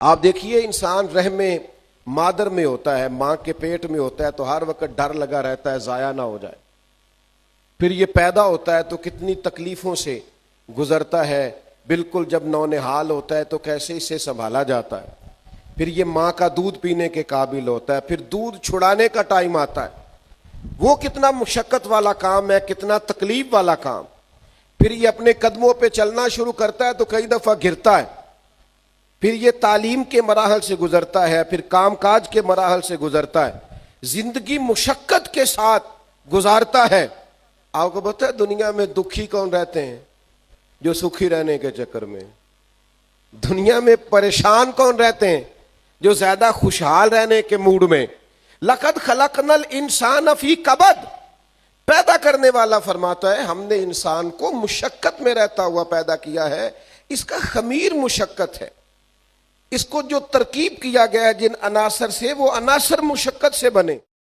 آپ دیکھیے انسان رحم میں مادر میں ہوتا ہے، ماں کے پیٹ میں ہوتا ہے تو ہر وقت ڈر لگا رہتا ہے ضائع نہ ہو جائے. پھر یہ پیدا ہوتا ہے تو کتنی تکلیفوں سے گزرتا ہے، بالکل جب نونہال ہوتا ہے تو کیسے اسے سنبھالا جاتا ہے. پھر یہ ماں کا دودھ پینے کے قابل ہوتا ہے، پھر دودھ چھڑانے کا ٹائم آتا ہے، وہ کتنا مشقت والا کام ہے، کتنا تکلیف والا کام. پھر یہ اپنے قدموں پہ چلنا شروع کرتا ہے تو کئی دفعہ گرتا ہے. پھر یہ تعلیم کے مراحل سے گزرتا ہے، پھر کام کاج کے مراحل سے گزرتا ہے، زندگی مشقت کے ساتھ گزارتا ہے. آپ کو پتہ ہے دنیا میں دکھی کون رہتے ہیں؟ جو سکھی رہنے کے چکر میں. دنیا میں پریشان کون رہتے ہیں؟ جو زیادہ خوشحال رہنے کے موڈ میں. لقد خلقنا الانسان فی کبد، پیدا کرنے والا فرماتا ہے ہم نے انسان کو مشقت میں رہتا ہوا پیدا کیا ہے. اس کا خمیر مشقت ہے، اس کو جو ترکیب کیا گیا ہے جن عناصر سے، وہ عناصر مشقت سے بنے.